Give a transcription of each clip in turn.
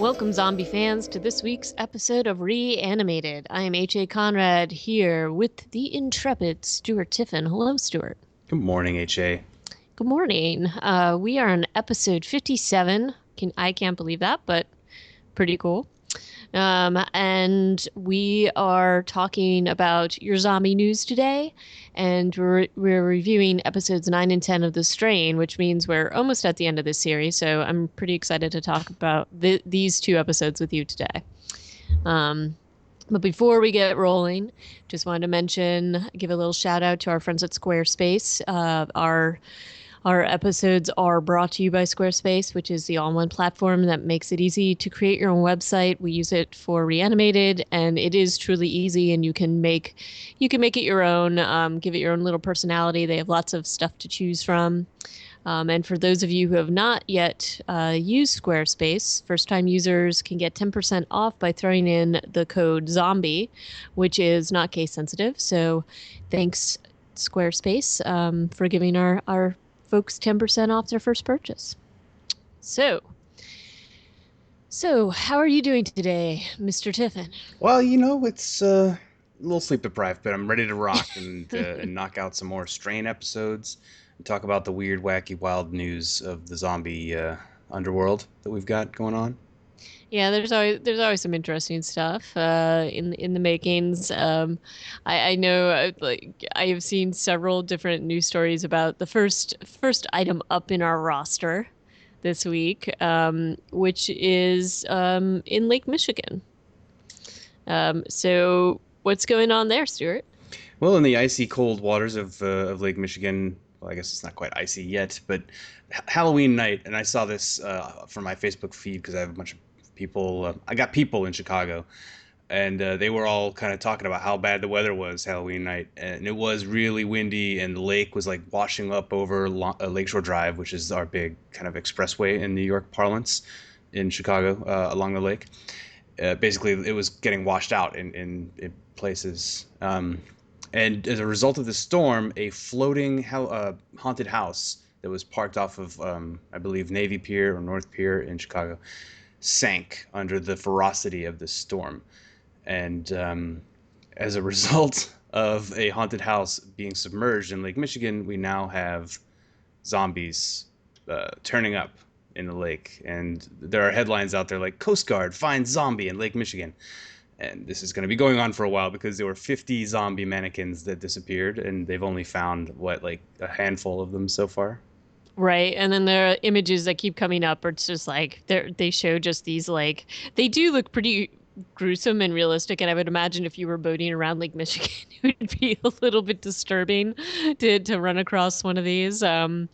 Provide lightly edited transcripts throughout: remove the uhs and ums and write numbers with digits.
Welcome, zombie fans, to this week's episode of Reanimated. I am H.A. Conrad here with the intrepid Stuart Tiffin. Hello, Stuart. Good morning, HA. Good morning. We are on episode 57. I can't believe that, but pretty cool. And we are talking about your zombie news today, and we're reviewing episodes 9 and 10 of The Strain, which means we're almost at the end of this series. So I'm pretty excited to talk about these two episodes with you today. But before we get rolling, just wanted to give a little shout out to our friends at Squarespace. Our episodes are brought to you by Squarespace, which is the all-in-one platform that makes it easy to create your own website. We use it for Reanimated, and it is truly easy, and you can make it your own, give it your own little personality. They have lots of stuff to choose from. And for those of you who have not yet used Squarespace, first-time users can get 10% off by throwing in the code ZOMBIE, which is not case sensitive. So thanks, Squarespace, for giving our folks 10% off their first purchase. So how are you doing today, Mr. Tiffin? Well, it's a little sleep deprived, but I'm ready to rock and knock out some more Strain episodes and talk about the weird, wacky, wild news of the zombie underworld that we've got going on. Yeah, there's always some interesting stuff in the makings. I know I have seen several different news stories about the first item up in our roster this week, which is in Lake Michigan. So what's going on there, Stuart? Well, in the icy cold waters of Lake Michigan, well, I guess it's not quite icy yet, but Halloween night, and I saw this from my Facebook feed because I have a bunch of people. I got people in Chicago, and they were all kind of talking about how bad the weather was Halloween night, and it was really windy, and the lake was like washing up over Lakeshore Drive, which is our big kind of expressway in New York parlance in Chicago along the lake. Basically, it was getting washed out in places. And as a result of the storm, a floating haunted house that was parked off of, I believe, Navy Pier or North Pier in Chicago sank under the ferocity of the storm. And as a result of a haunted house being submerged in Lake Michigan, we now have zombies turning up in the lake. And there are headlines out there like Coast Guard finds zombie in Lake Michigan. And this is going to be going on for a while because there were 50 zombie mannequins that disappeared, and they've only found, like a handful of them so far. Right. And then there are images that keep coming up where it's just like they show just these they do look pretty gruesome and realistic. And I would imagine if you were boating around Lake Michigan, it would be a little bit disturbing to run across one of these. And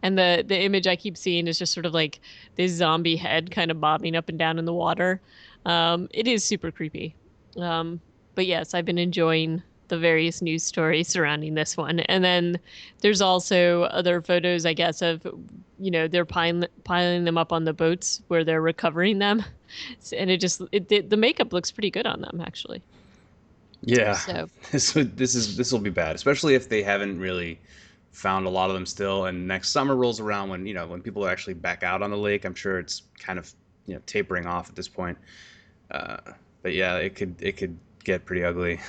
the image I keep seeing is just sort of like this zombie head kind of bobbing up and down in the water. It is super creepy. But yes, I've been enjoying the various news stories surrounding this one. And then there's also other photos, I guess, of, they're piling them up on the boats where they're recovering them. And the makeup looks pretty good on them, actually. Yeah, So, this will be bad, especially if they haven't really found a lot of them still. And next summer rolls around when people are actually back out on the lake. I'm sure it's kind of tapering off at this point. But yeah, it could get pretty ugly.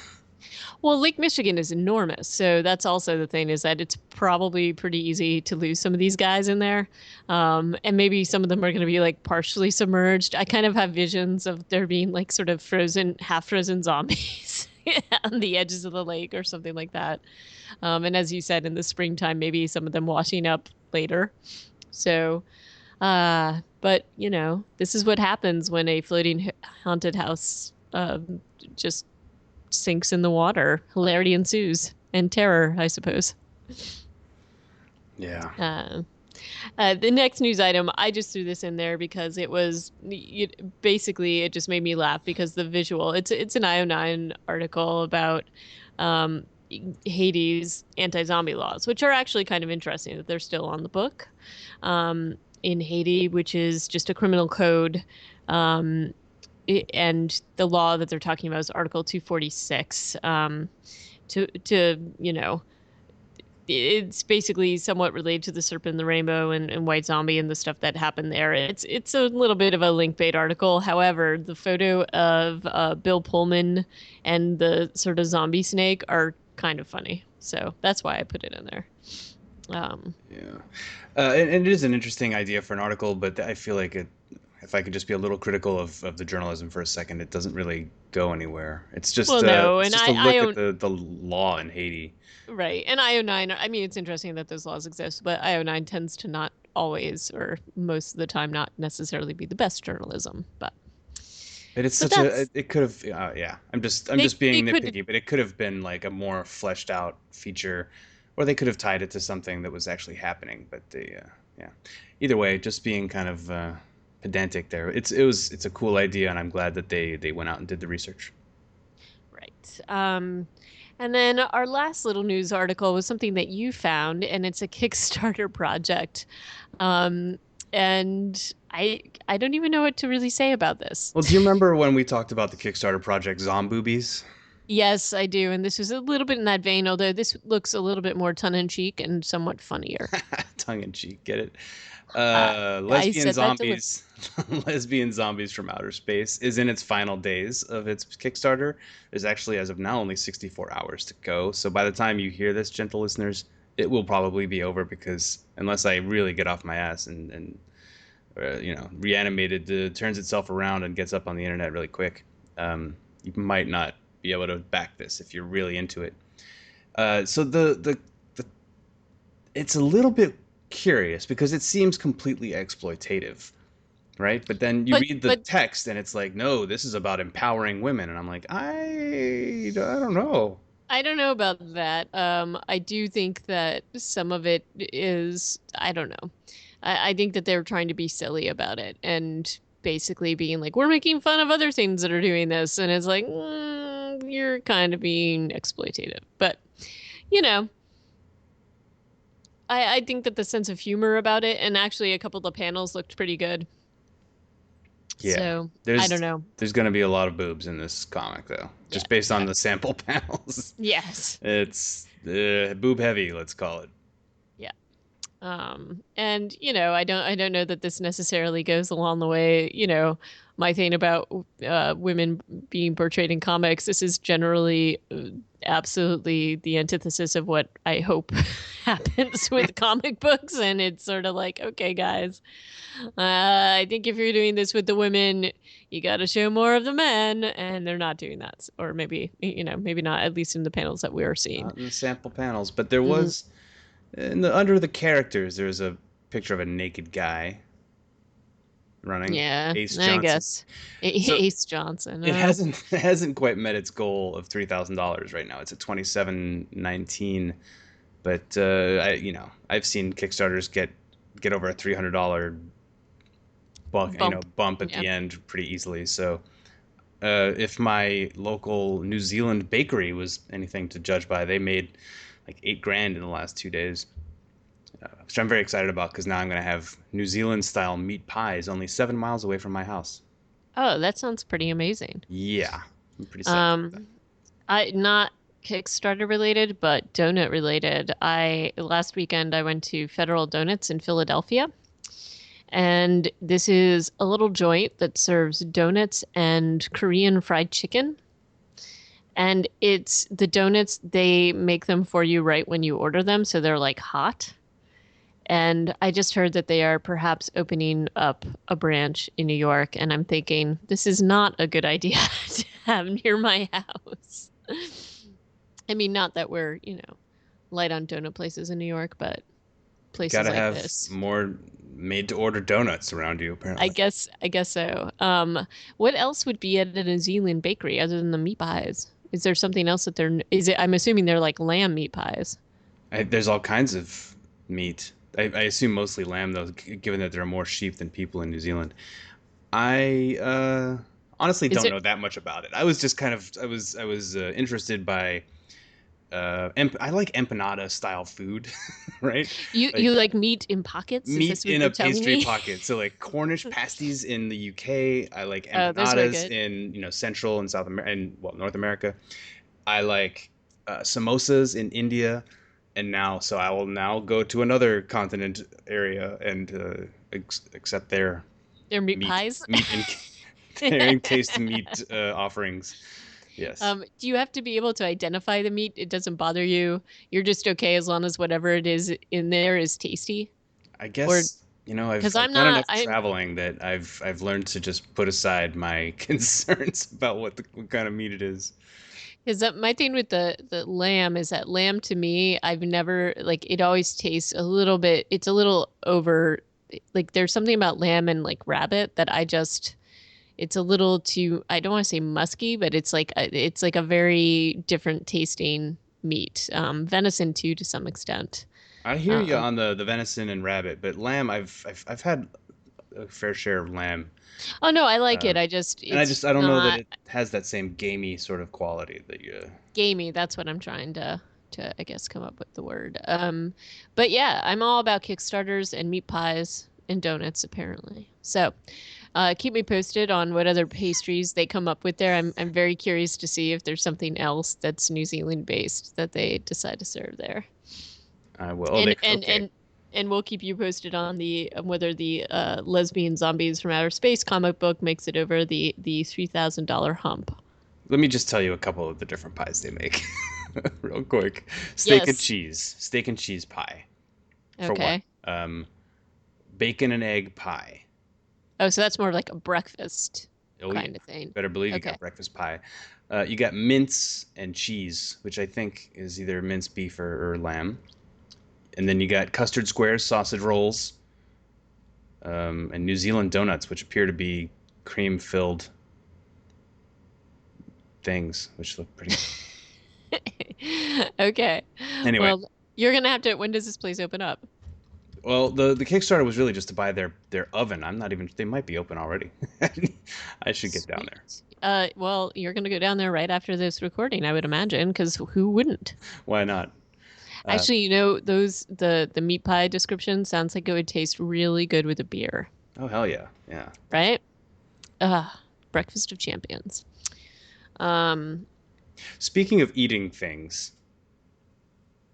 well, Lake Michigan is enormous. So that's also the thing is that it's probably pretty easy to lose some of these guys in there. And maybe some of them are going to be like partially submerged. I kind of have visions of there being like sort of frozen, half frozen zombies on the edges of the lake or something like that. And as you said, in the springtime, maybe some of them washing up later. So, but this is what happens when a floating haunted house just sinks in the water. Hilarity ensues and terror, I suppose. Yeah. The next news item, I just threw this in there because basically it just made me laugh because the visual. It's an E8-9 article about Haiti's anti-zombie laws, which are actually kind of interesting that they're still on the book in Haiti, which is just a criminal code. And the law that they're talking about is Article 246. To it's basically somewhat related to the Serpent and the Rainbow and White Zombie and the stuff that happened there. It's a little bit of a link bait article. However, the photo of Bill Pullman and the sort of zombie snake are kind of funny, so that's why I put it in there. Yeah, and it is an interesting idea for an article, but I feel like if I could just be a little critical of the journalism for a second, it doesn't really go anywhere. Well, no, It's and just a look at the law in Haiti. right, and IO9. I mean, it's interesting that those laws exist, but IO9 tends to not always, or most of the time, not necessarily be the best journalism. But it's But such a that's it could have yeah. I'm just they being could. nitpicky, but it could have been like a more fleshed out feature, or they could have tied it to something that was actually happening. But they yeah. Either way, just being kind of pedantic there. It's a cool idea, and I'm glad that they went out and did the research. Right. And then our last little news article was something that you found, and it's a Kickstarter project. Um, and I don't even know what to really say about this. Well, do you remember when we talked about the Kickstarter project Zomboobies? Yes, I do. And this was a little bit in that vein, although this looks a little bit more tongue in cheek and somewhat funnier. Tongue in cheek, get it? Uh, I Lesbian said that deliberately. zombies, lesbian zombies from outer space is in its final days of its Kickstarter. There's actually, as of now, only 64 hours to go. So by the time you hear this, gentle listeners, it will probably be over because unless I really get off my ass and Reanimated turns itself around and gets up on the internet really quick, you might not be able to back this if you're really into it. So the it's a little bit curious because it seems completely exploitative, right? But then you read the But text and it's like, no, this is about empowering women, and I'm like, I don't know. I don't know about that. I do think that some of it is, I don't know. I think that they're trying to be silly about it and basically being like, we're making fun of other things that are doing this. And it's like, you're kind of being exploitative. But, you know, I think that the sense of humor about it, and actually a couple of the panels looked pretty good. Yeah, So I don't there's know. there's gonna be a lot of boobs in this comic though, Yeah. just based on the sample panels. Yes. It's boob heavy, let's call it. Yeah. And I don't know that this necessarily goes along the way, my thing about women being portrayed in comics. This is generally absolutely the antithesis of what I hope happens with comic books. And it's sort of like, okay, guys, I think if you're doing this with the women, you got to show more of the men, and they're not doing that, or maybe maybe not, at least in the panels that we are seeing. Not in the sample panels, but there Mm, was in the under the characters. There's a picture of a naked guy running, yeah, Ace I Johnson. guess So Ace Johnson. it hasn't quite met its goal of $3,000 right now. It's at 2719, but I've seen Kickstarters get over a $300 Bump. bump at Yeah. the end pretty easily. So if my local New Zealand bakery was anything to judge by, they made like 8 grand in the last 2 days, which I'm very excited about because now I'm going to have New Zealand style meat pies only 7 miles away from my house. Oh, that sounds pretty amazing. Yeah, I'm pretty psyched about that. Um, I not Kickstarter related, but donut related. I last weekend I went to Federal Donuts in Philadelphia, and this is a little joint that serves donuts and Korean fried chicken. And it's the donuts, they make them for you right when you order them, so they're like hot. And I just heard that they are perhaps opening up a branch in New York. And I'm thinking, this is not a good idea to have near my house. I mean, not that we're, light on donut places in New York, but places Gotta like have this. more made to order donuts around you, apparently. I guess so. What else would be at a New Zealand bakery other than the meat pies? Is there something else that is it? I'm assuming they're like lamb meat pies. There's all kinds of meat. I assume mostly lamb, though, given that there are more sheep than people in New Zealand. I honestly Is don't it know that much about it. I was just kind of I was interested by I like empanada style food, right? you Like like meat in pockets? Is meat this what in you're a telling pastry me? pocket. So like Cornish pasties in the UK. I like Oh, those are empanadas good. in Central and South America and well North America. I like samosas in India, and now so I will now go to another continent area and accept their They're meat meat, pies. meat and their taste meat offerings. Yes, Do you have to be able to identify the meat? It doesn't bother you. You're just okay as long as whatever it is in there is tasty. I Or guess I've because I've I'm done not, enough traveling that I've learned to just put aside my concerns about what kind of meat it is. because my thing with the lamb is that lamb to me, I've never like it always tastes a little bit. It's a little over. Like there's something about lamb and like rabbit that I just it's a little too I don't want to say musky, but it's like a very different tasting meat. Venison too to some extent. I hear you Um, on the venison and rabbit, but lamb I've had a fair share of lamb. oh no, I like Uh, it. I just and it's I don't know that not it has that same gamey sort of quality that you. gamey. That's what I'm trying to I guess come up with the word. But yeah, I'm all about Kickstarters and meat pies and donuts apparently. So keep me posted on what other pastries they come up with there. I'm very curious to see if there's something else that's New Zealand based that they decide to serve there. I will. Oh, And they and okay. and and we'll keep you posted on the whether the lesbian zombies from outer space comic book makes it over the $3,000 hump. Let me just tell you a couple of the different pies they make, real quick. Yes. Steak and cheese pie, for one. Okay. Um, Bacon and egg pie. Oh, so that's more like a breakfast Oh yeah, kind of thing. better believe you Okay. got breakfast pie. You got mince and cheese, which I think is either minced beef or lamb. And then you got custard squares, sausage rolls, and New Zealand donuts, which appear to be cream-filled things, which look pretty. Okay. Anyway, Well, you're gonna have to. When does this place open up? well, the Kickstarter was really just to buy their oven. I'm not even. They might be open already. I should get down there. Sweet. Well, you're gonna go down there right after this recording, I would imagine, because who wouldn't? Why not? Uh, Actually, those the meat pie description sounds like it would taste really good with a beer, oh hell yeah, yeah. right? Breakfast of champions. Um, Speaking of eating things,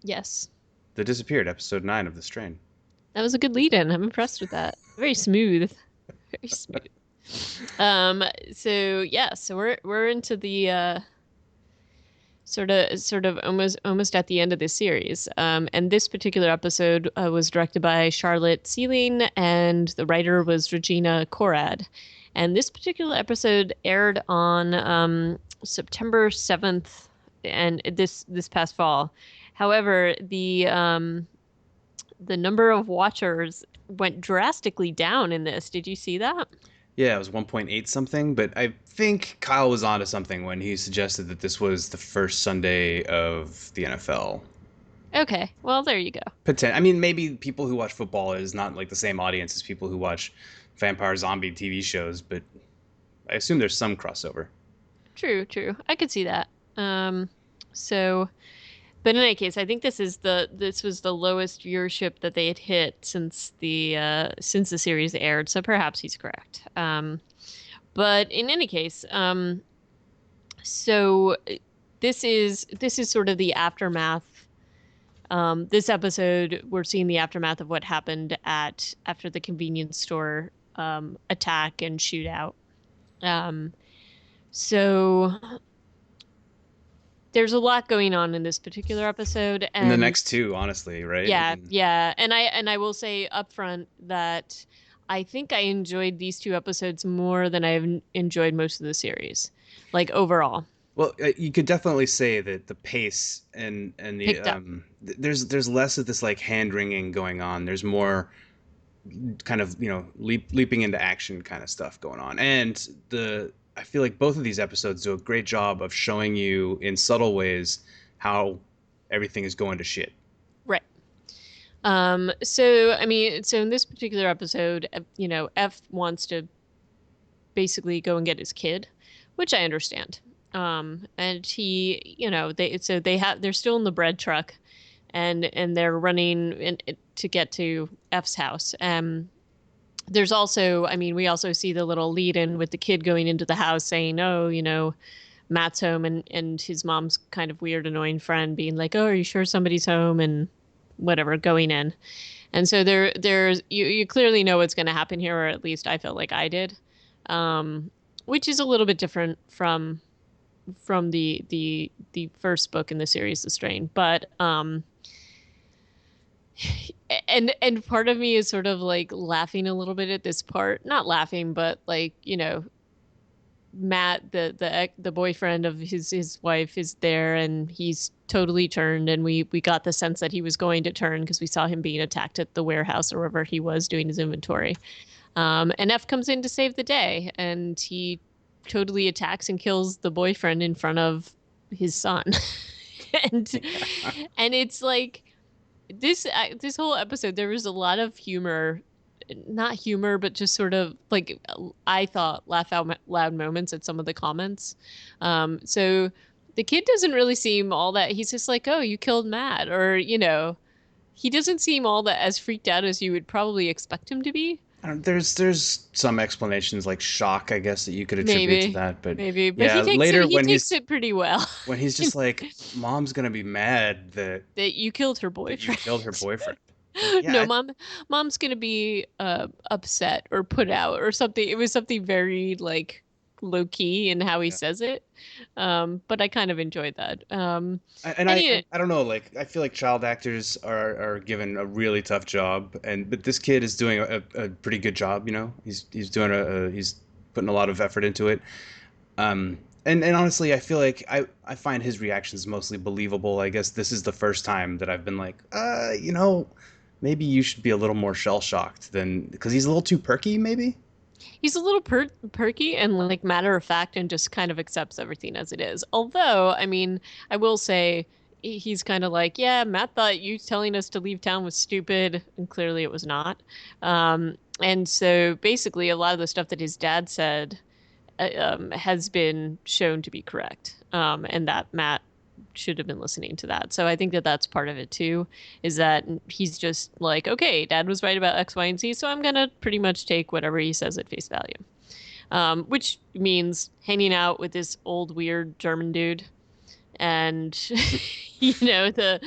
yes, The Disappeared, episode 9 of The Strain. that was a good lead-in. I'm impressed with that. Very smooth. Very smooth. Um, so yeah, so we're into the sort of almost at the end of this series. And this particular episode was directed by Charlotte Sealing, and the writer was Regina Corrad. And this particular episode aired on September 7th, and this past fall. However, the number of watchers went drastically down in this. Did you see that? Yeah, it was 1.8 something, but I think Kyle was onto something when he suggested that this was the first Sunday of the NFL. Okay, well there you go. I mean, maybe people who watch football is not like the same audience as people who watch vampire zombie TV shows, but I assume there's some crossover. True, true. I could see that. So, but in any case, I think this was the lowest viewership that they had hit since the series aired. So perhaps he's correct. But in any case, so this is sort of the aftermath. This episode, we're seeing the aftermath of what happened after the convenience store attack and shootout. Um, so there's a lot going on in this particular episode, In the and next two, honestly, right? I yeah, mean, yeah, and I will say upfront that I think I enjoyed these two episodes more than I've enjoyed most of the series, like overall. well, you could definitely say that the pace and the Picked up. there's less of this like hand wringing going on. There's more kind of leaping into action kind of stuff going on, and the I feel like both of these episodes do a great job of showing you in subtle ways how everything is going to shit. Right. So I mean, so in this particular episode, F wants to basically go and get his kid, which I understand. And he, they're still in the bread truck, and they're running to get to F's house. There's also, I mean, we also see the little lead in with the kid going into the house saying, "Oh, Matt's home, and his mom's kind of weird, annoying friend being like, "Oh, are you sure somebody's home?" and whatever, going in. And so there's you clearly know what's going to happen here, or at least I felt like I did, um, which is a little bit different from the first book in the series, The Strain. But and part of me is sort of like laughing a little bit at this part, not laughing, but like, Matt, the boyfriend of his wife, is there, and he's totally turned, and we got the sense that he was going to turn because we saw him being attacked at the warehouse or wherever he was doing his inventory. And F comes in to save the day, and he totally attacks and kills the boyfriend in front of his son. and and it's like this whole episode, there was a lot of humor, not humor, but just sort of like, I thought, laugh out loud moments at some of the comments. So the kid doesn't really seem all that. He's just like, "Oh, you killed Matt," or he doesn't seem all that as freaked out as you would probably expect him to be. There's some explanations like shock, I guess, that you could attribute to Maybe, that, but maybe, but yeah, he takes it. later He takes it pretty well. when he's just like, mom's gonna be mad That you killed her that you boyfriend. killed her boyfriend. Like, yeah, No, mom's gonna be upset or put out or something. It was something very like low key in how he yeah. says it. But I kind of enjoyed that. And And I he, I don't know, like I feel like child actors are given a really tough job, and but this kid is doing a pretty good job. He's doing he's putting a lot of effort into it. And honestly, I feel like I find his reactions mostly believable. I guess this is the first time that I've been like, maybe you should be a little more shell shocked than because he's a little too perky, maybe. he's a little perky and like matter of fact, and just kind of accepts everything as it is. Although, I mean, I will say he's kind of like, yeah, Matt thought you telling us to leave town was stupid, and clearly it was not. And so basically, a lot of the stuff that his dad said has been shown to be correct, and that Matt should have been listening to that. So I think that that's part of it too, is that he's just like, okay, Dad was right about X, Y, and Z, so I'm gonna pretty much take whatever he says at face value. Which means hanging out with this old weird German dude, and the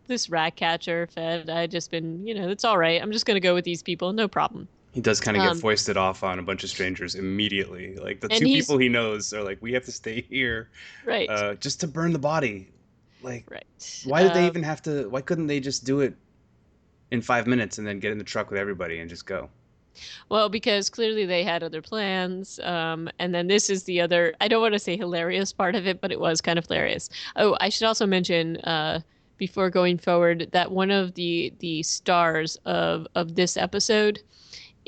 this rat catcher Fed. I just been, it's all right. I'm just gonna go with these people, no problem. He does kind of get Um, foisted off on a bunch of strangers immediately. Like the and two he's people he knows are like, we have to stay here, right, just to burn the body. Like, right. why did they even have to? Why couldn't they just do it in 5 minutes and then get in the truck with everybody and just go? Well, because clearly they had other plans. And then this is the other, I don't want to say hilarious part of it, but it was kind of hilarious. Oh, I should also mention, before going forward, that one of the stars of this episode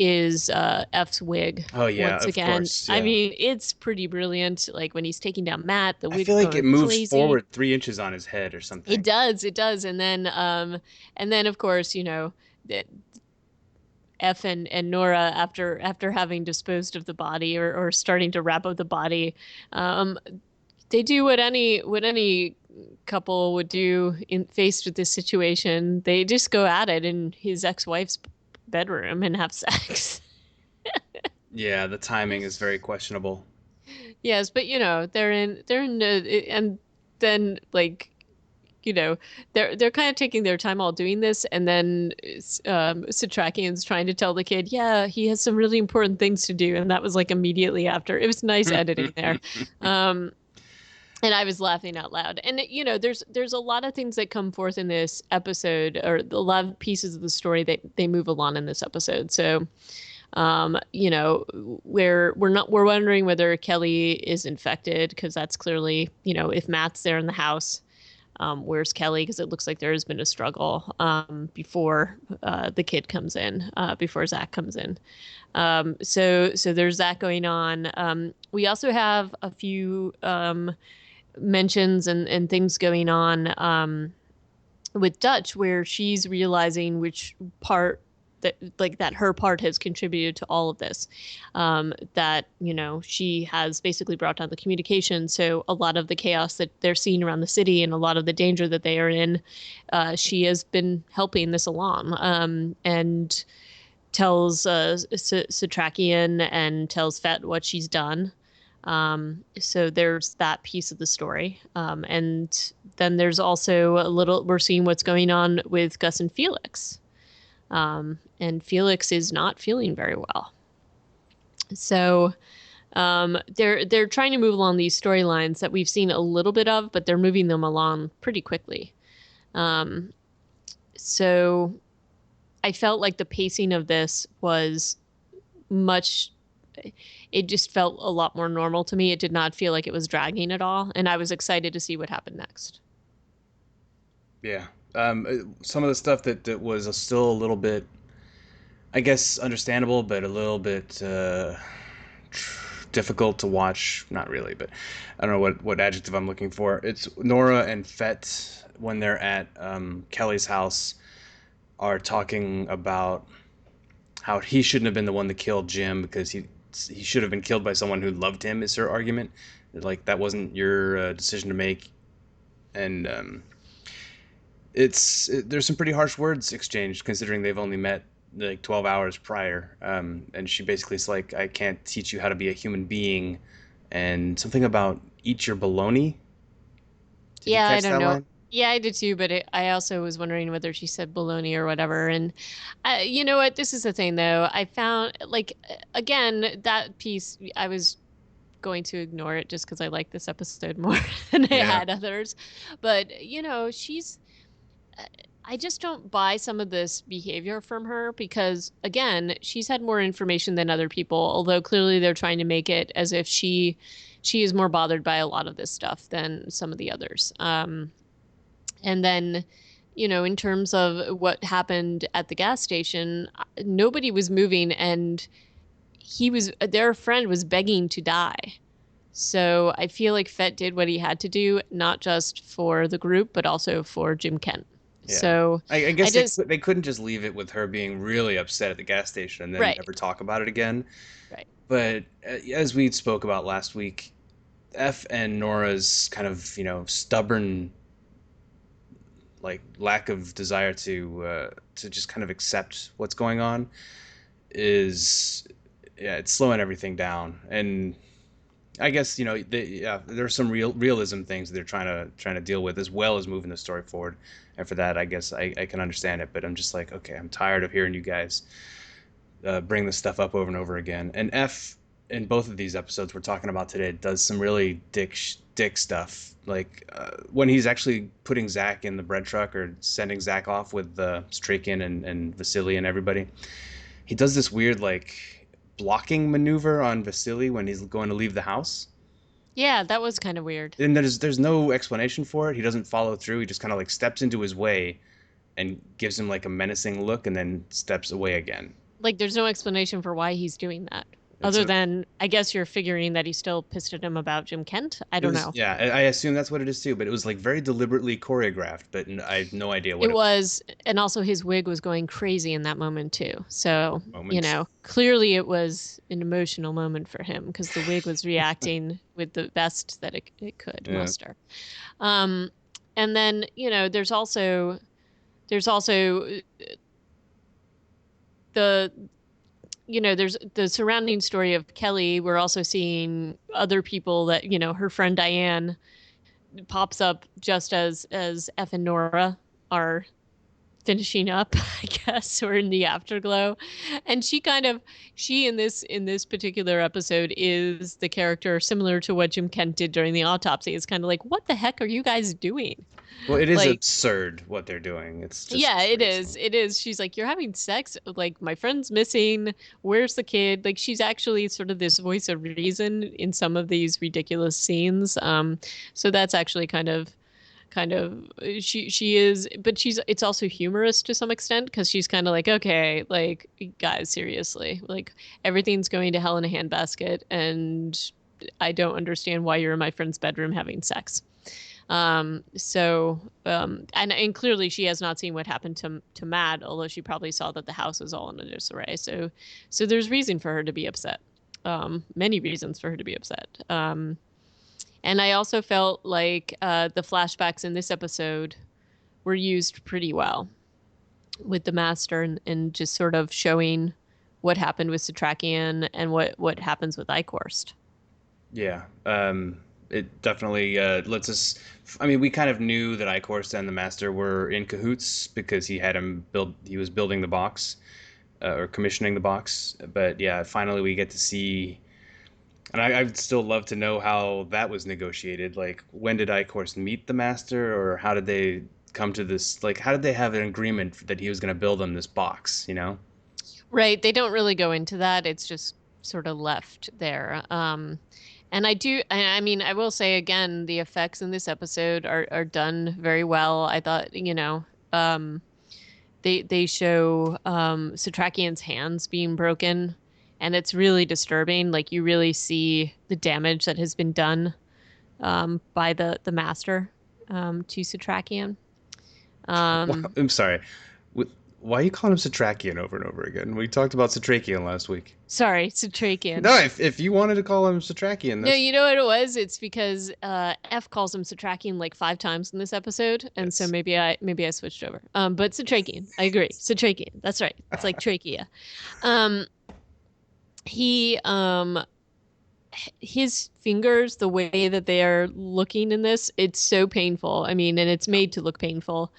is F's wig. Oh yeah, Once of again, course, I yeah. mean, it's pretty brilliant. Like when he's taking down Matt, the I feel wig's like it going moves crazy. forward 3 inches on his head or something. It does. And then of course, that F and Nora, after having disposed of the body, or starting to wrap up the body, um, they do what any couple would do in faced with this situation. They just go at it in his ex-wife's bedroom and have sex. Yeah, the timing is very questionable. Yes, but they're in and then like they're kind of taking their time all doing this, and then Satrakian's trying to tell the kid, yeah, he has some really important things to do, and that was like immediately after. It was nice editing there. um and I was laughing out loud. And there's a lot of things that come forth in this episode, or a lot of pieces of the story that they move along in this episode. So we're wondering whether Kelly is infected, because that's clearly, if Matt's there in the house, where's Kelly? Because it looks like there has been a struggle before the kid comes in, before Zach comes in. So there's that going on. We also have a few mentions and things going on with Dutch, where she's realizing which part that her part has contributed to all of this. That she has basically brought down the communication, so a lot of the chaos that they're seeing around the city and a lot of the danger that they are in, she has been helping this along, and tells Satrakian and tells Fett what she's done. So there's that piece of the story. And then there's also a little, we're seeing what's going on with Gus and Felix. And Felix is not feeling very well. So they're trying to move along these storylines that we've seen a little bit of, but they're moving them along pretty quickly. Um, so I felt like the pacing of this was much it just felt a lot more normal to me. It did not feel like it was dragging at all, and I was excited to see what happened next. Yeah. Some of the stuff that was still a little bit, I guess, understandable, but a little bit difficult to watch. Not really, but I don't know what adjective I'm looking for. It's Nora and Fett when they're at Kelly's house are talking about how he shouldn't have been the one that killed Jim because he should have been killed by someone who loved him. Is her argument? Like that wasn't your decision to make, and there's some pretty harsh words exchanged considering they've only met like 12 hours prior. And she basically is like, I can't teach you how to be a human being, and something about eat your baloney. Did you Yeah, I catch don't that know. line? Yeah, I did too, but I also was wondering whether she said baloney or whatever. And you know what? This is the thing, though. I found, like, again, that piece, I was going to ignore it just because I like this episode more than I Yeah. had others. But, I just don't buy some of this behavior from her because, again, she's had more information than other people, although clearly they're trying to make it as if she is more bothered by a lot of this stuff than some of the others. And then, in terms of what happened at the gas station, nobody was moving, and their friend was begging to die. So I feel like Fett did what he had to do, not just for the group, but also for Jim Kent. Yeah. So I I guess just, they couldn't just leave it with her being really upset at the gas station and then right, never talk about it again. right. But as we spoke about last week, F and Nora's kind of stubborn like lack of desire to just kind of accept what's going on is, yeah, it's slowing everything down. And I guess yeah, there's some realism things that they're trying to deal with as well as moving the story forward. And for that, I guess I can understand it. But I'm just like, okay, I'm tired of hearing you guys bring this stuff up over and over again. And F in both of these episodes we're talking about today does some really dick stuff. Like when he's actually putting Zach in the bread truck or sending Zach off with Straken and Vasily and everybody, he does this weird like blocking maneuver on Vasily when he's going to leave the house. Yeah, that was kind of weird. And there's no explanation for it. He doesn't follow through. He just kind of like steps into his way and gives him like a menacing look and then steps away again. Like, there's no explanation for why he's doing that, It's other a than I guess you're figuring that he's still pissed at him about Jim Kent. I It don't was, know. yeah, I assume that's what it is too, but it was like very deliberately choreographed, but I have no idea what It it was. was, and also his wig was going crazy in that moment too. So, Moment. clearly it was an emotional moment for him because the wig was reacting with the best that it could Yeah. muster. Um, and then, there's also the, there's the surrounding story of Kelly. We're also seeing other people that, her friend Diane pops up just as F and Nora are finishing up, I guess, or in the afterglow. And she in this particular episode is the character similar to what Jim Kent did during the autopsy. It's kind of like, what the heck are you guys doing? Well, it is Like, absurd what they're doing. It's just yeah, it crazy. is. It is. She's like, you're having sex. Like, my friend's missing. Where's the kid? Like, she's actually sort of this voice of reason in some of these ridiculous scenes. So that's actually kind of she is, but it's also humorous to some extent because she's kind of like, okay, like, guys, seriously, like, everything's going to hell in a handbasket, and I don't understand why you're in my friend's bedroom having sex. And clearly she has not seen what happened to Matt, although she probably saw that the house was all in a disarray. So there's reason for her to be upset. Many reasons for her to be upset. And I also felt like the flashbacks in this episode were used pretty well with the master, and just sort of showing what happened with Satrakian and what happens with Ichorst. Yeah. It definitely lets us. I mean, we kind of knew that Icorst and the Master were in cahoots because he had him build. He was building the box or commissioning the box. But yeah, finally we get to see. And I'd still love to know how that was negotiated. Like, when did Icorst meet the Master, or how did they come to this? Like, how did they have an agreement that he was going to build them this box? You know? Right. They don't really go into that. It's just sort of left there. And I mean, I will say again, the effects in this episode are done very well. I thought, um, they show Satrakian's hands being broken, and it's really disturbing. Like you really see the damage that has been done by the master to Satrakian. Well, Um, I'm sorry. Why are you calling him Satrakian over and over again? We talked about Satrakian last week. Sorry, Satrakian. No, if you wanted to call him Satrakian, No, that's you know what it was? It's because F calls him Satrakian like 5 times in this episode, and so yes. maybe I switched over. But Satrakian, I agree. Satrakian, that's right. It's like trachea. Um, he his fingers, the way that they are looking in this, it's so painful. I mean, and it's made to look painful.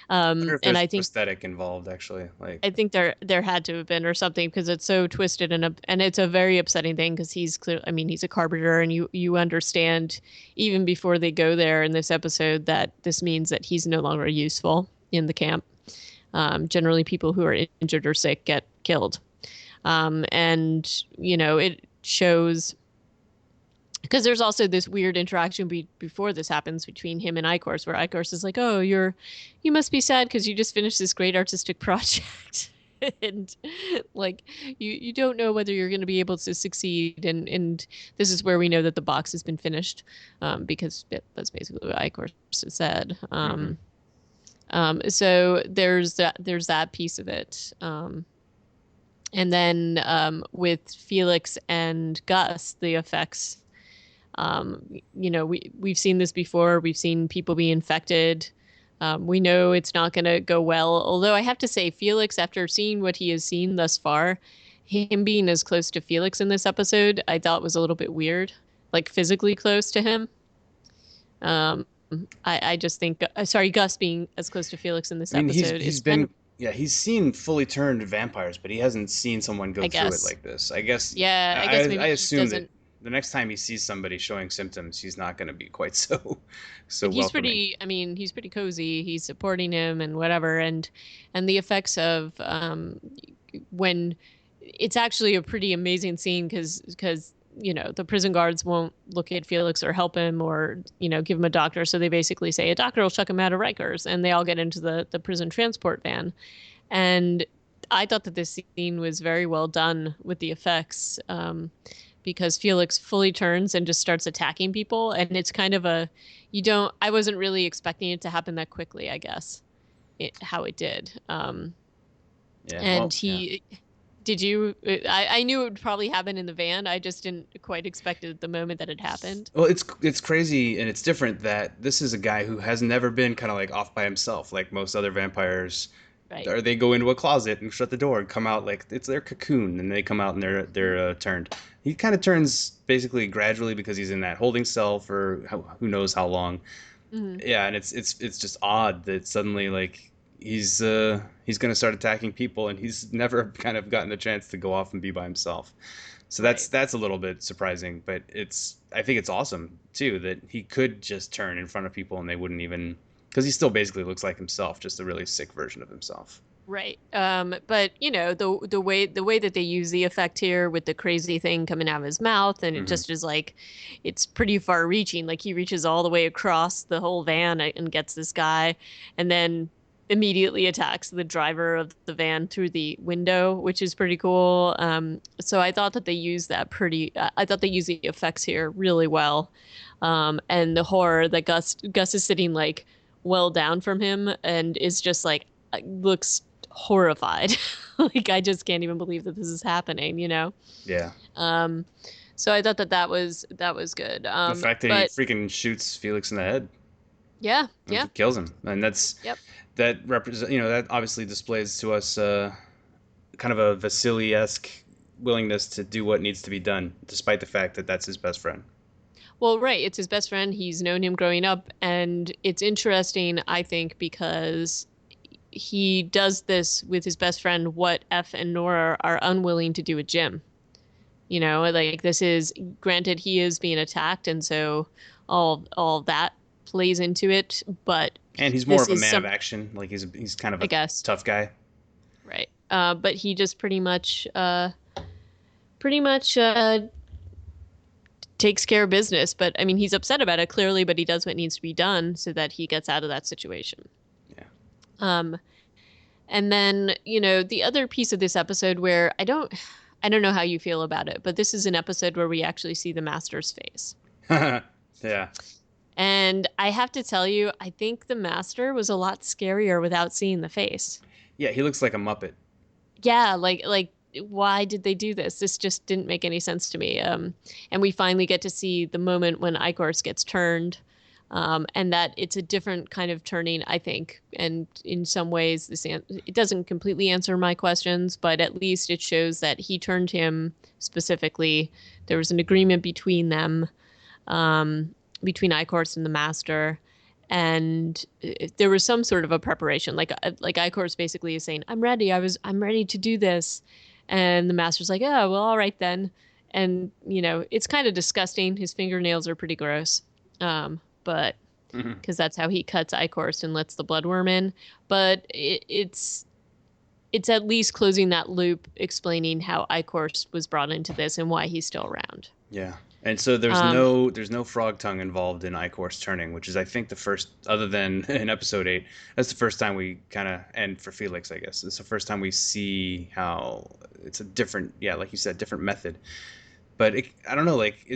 I wonder if And there's I think prosthetic involved, actually. Like, I think there had to have been or something because it's so twisted and it's a very upsetting thing because he's clear. I mean, he's a carpenter, and you understand even before they go there in this episode that this means that he's no longer useful in the camp. Generally, people who are injured or sick get killed, and it shows because there's also this weird interaction before this happens between him and Icorst, where Icorst is like, "Oh, you must be sad because you just finished this great artistic project." And like you don't know whether you're going to be able to succeed, and this is where we know that the box has been finished, because that's basically what Icorst has said. hmm So there's that piece of it. And then with Felix and Gus, the effects, we've seen this before. We've seen people be infected. We know it's not going to go well. Although I have to say, Felix, after seeing what he has seen thus far, him being as close to Felix in this episode, I thought was a little bit weird, like physically close to him. Um, I just think, sorry, Gus being as close to Felix in this I mean, episode he's is kind been of, yeah, he's seen fully turned vampires, but he hasn't seen someone go I through it guess. like this. I guess Yeah, I guess maybe I he assume that doesn't. the next time he sees somebody showing symptoms, he's not going to be quite so But he's welcoming. pretty, I mean, he's pretty cozy. He's supporting him and whatever. And the effects of when it's actually a pretty amazing scene because the prison guards won't look at Felix or help him or give him a doctor, so they basically say a doctor will chuck him out of Rikers, and they all get into the prison transport van. And I thought that this scene was very well done with the effects, because Felix fully turns and just starts attacking people, and it's kind of a you don't I wasn't really expecting it to happen that quickly, I guess, how it did. Yeah, And well, yeah. he did you I knew it would probably happen in the van. I just didn't quite expect it at the moment that it happened. Well, it's crazy and it's different that this is a guy who has never been kind of like off by himself like most other vampires. Right. Or they go into a closet and shut the door and come out like it's their cocoon, and they come out and they're turned. He kind of turns basically gradually because he's in that holding cell for who knows how long. Hmm. Yeah, and it's just odd that suddenly like he's gonna start attacking people, and he's never kind of gotten a chance to go off and be by himself. So Right. that's a little bit surprising, but I think it's awesome too that he could just turn in front of people and they wouldn't even, because he still basically looks like himself, just a really sick version of himself. Right. But the way that they use the effect here with the crazy thing coming out of his mouth, and it hmm just is like it's pretty far reaching. Like he reaches all the way across the whole van and gets this guy, and then immediately attacks the driver of the van through the window, which is pretty cool. So I thought that they used that pretty. I thought they used the effects here really well, and the horror that Gus is sitting like well down from him and is just like looks horrified. Like I just can't even believe that this is happening. Yeah, Um, so I thought that was good. the fact that he But freaking shoots Felix in the head yeah, and yeah, kills him, and yep. that represent that obviously displays to us kind of a Vasily-esque willingness to do what needs to be done, despite the fact that that's his best friend. Well, right. It's his best friend. He's known him growing up. And it's interesting, I think, because he does this with his best friend, what F and Nora are unwilling to do with Jim. Like this is granted he is being attacked, and so all that plays into it, but And he's more this of a is man of some, action. Like he's kind of I a guess, tough guy. right. But he just pretty much takes care of business. But I mean, he's upset about it clearly, but he does what needs to be done so that he gets out of that situation. Yeah. Um, and then, the other piece of this episode where I don't know how you feel about it, but this is an episode where we actually see the master's face. Yeah. And I have to tell you, I think the master was a lot scarier without seeing the face. Yeah, he looks like a Muppet. Yeah, like why did they do this? This just didn't make any sense to me. And we finally get to see the moment when Icor's gets turned, and that it's a different kind of turning, I think. And in some ways, it doesn't completely answer my questions, but at least it shows that he turned him specifically. There was an agreement between them, between Icor's and the master. And there was some sort of a preparation, like Icor's basically is saying, I'm ready to do this," and the master's like, "Oh, well, all right then." And it's kind of disgusting. His fingernails are pretty gross, but Mhm. because that's how he cuts Icor's and lets the bloodworm in. But it's at least closing that loop, explaining how Icor's was brought into this and why he's still around. Yeah. And so there's Um, no frog tongue involved in Icor's turning, which is I think the first, other than in episode 8, that's the first time we kind of, and for Felix I guess it's the first time we see how it's a different, yeah, like you said, different method. But I don't know, like,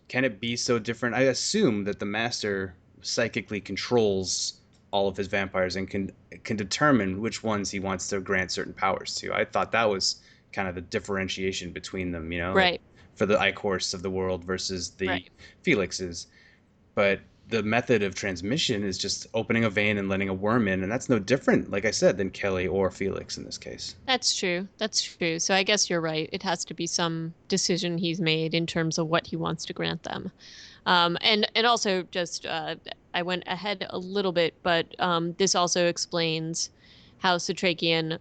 can it be so different? I assume that the master psychically controls all of his vampires and can determine which ones he wants to grant certain powers to. I thought that was kind of the differentiation between them, like right, for the Ichors of the world versus the right. Felixes. But the method of transmission is just opening a vein and letting a worm in, and that's no different, like I said, than Kelly or Felix in this case. That's true. That's true. So I guess you're right. It has to be some decision he's made in terms of what he wants to grant them. And also just I went ahead a little bit, but this also explains how Satrakian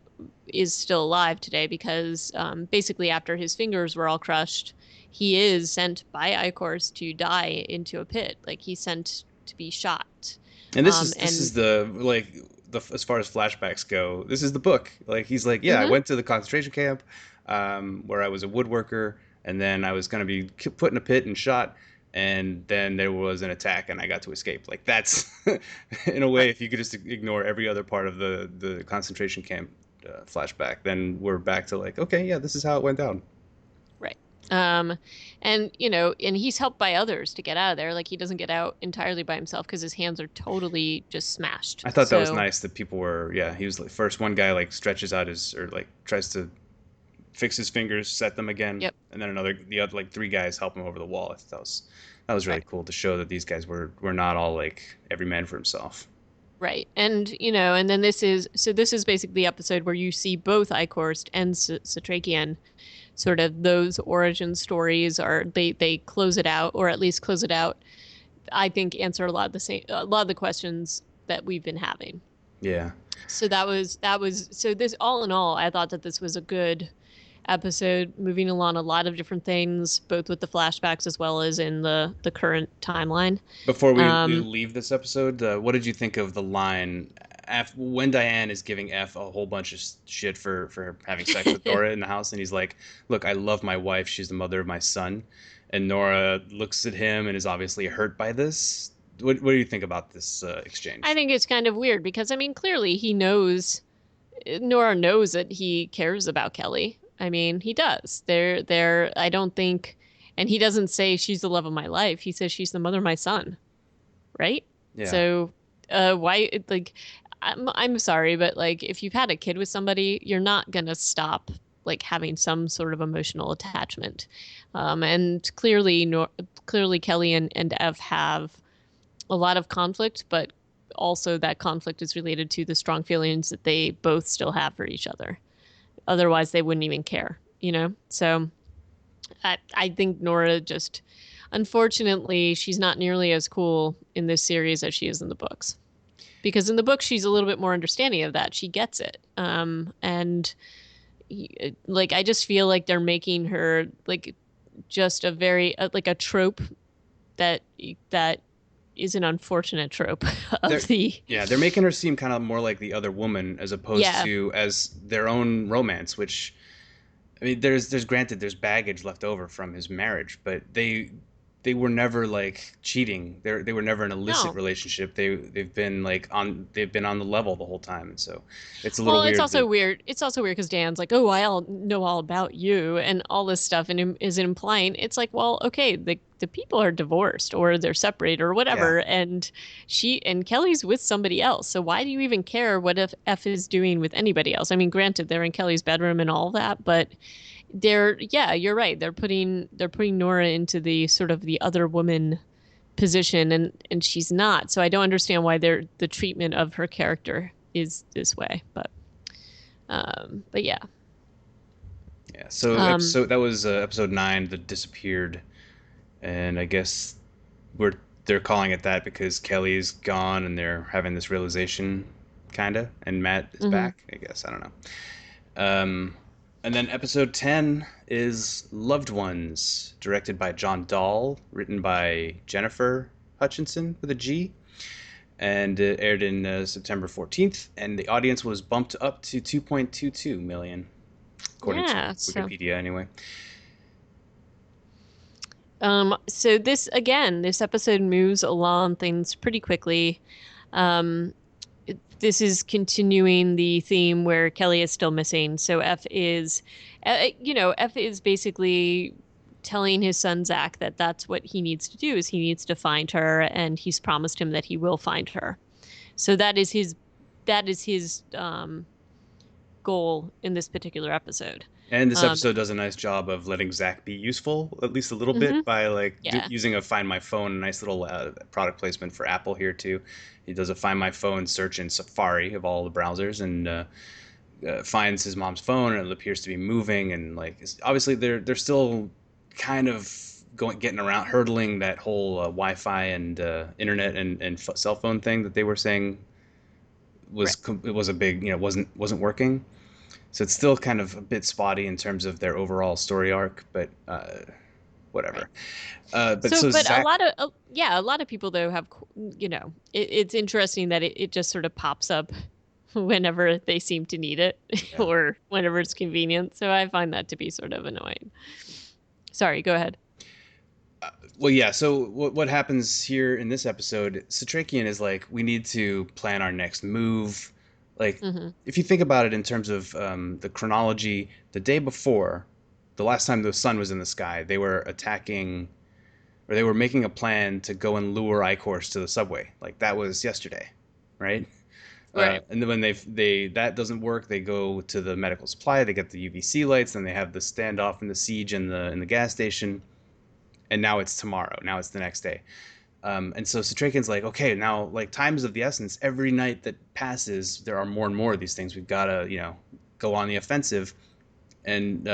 is still alive today because basically after his fingers were all crushed, he is sent by Icors to die into a pit. Like he's sent to be shot. And this is And the like the as far as flashbacks go, this is the book. Like he's like, yeah, I mhm, went to the concentration camp, where I was a woodworker, and then I was going to be put in a pit and shot, and then there was an attack, and I got to escape. Like that's in a way, right. if you could just ignore every other part of the concentration camp flashback, then we're back to like, okay, yeah, this is how it went down. Right. Um, and he's helped by others to get out of there. Like he doesn't get out entirely by himself because his hands are totally just smashed. I thought that was So, nice that people were, yeah, he was like first one guy like stretches out his or like tries to fix his fingers, set them again, yep, and then the other like three guys help him over the wall. I thought that was really right. cool to show that these guys were not all like every man for himself. Right. And then this is basically the episode where you see both Icorst and Satrakian sort of those origin stories are they close it out or at least close it out. I think answer a lot of the questions that we've been having. Yeah, So that was so this all in all, I thought that this was a good episode, moving along a lot of different things, both with the flashbacks as well as in the current timeline. before we Um, leave this episode, what did you think of the line when Diane is giving F a whole bunch of shit for having sex with Nora in the house, and he's like, "Look, I love my wife. She's the mother of my son," and Nora looks at him and is obviously hurt by this. What do you think about this I exchange? think it's kind of weird because I mean, clearly Nora knows that he cares about Kelly. I mean, he does. I don't think, and he doesn't say she's the love of my life. He says she's the mother of my son, right? Yeah, So, why, like, I'm sorry, but like, if you've had a kid with somebody, you're not gonna stop like having some sort of emotional attachment. And clearly, clearly Kelly and Ev have a lot of conflict, but also that conflict is related to the strong feelings that they both still have for each other. Otherwise, they wouldn't even care. So I think Nora just, unfortunately, she's not nearly as cool in this series as she is in the books. Because in the book, she's a little bit more understanding of that. She gets it. And like, I just feel like they're making her like just a very like a trope that that is an unfortunate trope of They're the yeah, they're making her seem kind of more like the other woman as opposed yeah. to as their own romance, which I mean, there's granted there's baggage left over from his marriage, but they were never like cheating. They were never an illicit No. relationship. They've been on the level the whole time, and so it's a little Well, it's weird also that weird. It's also weird because Dan's like, "Oh, I all know all about you," and all this stuff, and is implying it's like, well, okay, the people are divorced or they're separated or yeah. whatever, and she and Kelly's with somebody else. So why do you even care what if F is doing with anybody else? I mean, granted, they're in Kelly's bedroom and all that, but yeah, you're right. They're putting Nora into the sort of the other woman position, and she's not. So I don't understand why the treatment of her character is this way, but yeah. Yeah. So Um, episode that was episode 9, the disappeared, and I guess we're they're calling it that because Kelly's gone and they're having this realization, kinda, and Matt is mhm. back. I guess I don't know. Um, and then episode 10 is Loved Ones, directed by John Dahl, written by Jennifer Hutchinson with a G, and it aired in September 14th, and the audience was bumped up to 2.22 million, according to Yeah. So, Wikipedia anyway. so this again, this episode moves along things pretty quickly. Um, this is continuing the theme where Kelly is still missing. So F is basically telling his son Zach that that's what he needs to do is he needs to find her, and he's promised him that he will find her. So that is his goal in this particular episode. And this Um, episode does a nice job of letting Zach be useful, at least a little bit, mhm, by like yeah, using a Find My Phone, a nice little product placement for Apple here too. He does a Find My Phone search in Safari of all the browsers and finds his mom's phone, and it appears to be moving. And like obviously they're still kind of getting around, hurdling that whole Wi-Fi and internet and cell phone thing that they were saying right. it was a big wasn't working. So it's still kind of a bit spotty in terms of their overall story arc, but Right. whatever. But So, so but a Zach, lot of yeah, a lot of people though have it's interesting that it just sort of pops up whenever they seem to need it yeah. or whenever it's convenient. So I find that to be sort of annoying. Sorry, go ahead. Well, yeah. So what happens here in this episode? Satrakian is like, we need to plan our next move. Like, Hmm. if you think about it in terms of the chronology, the day before, the last time the sun was in the sky, they were attacking, or they were making a plan to go and lure Ichor's to the subway. Like that was yesterday, right? Right. And then when they that doesn't work, they go to the medical supply. They get the UVC lights. Then they have the standoff and the siege in the gas station. And now it's tomorrow. Now it's the next day. And so Satrakian's like, okay, now like time is of the essence. Every night that passes, there are more and more of these things. We've got to go on the offensive. And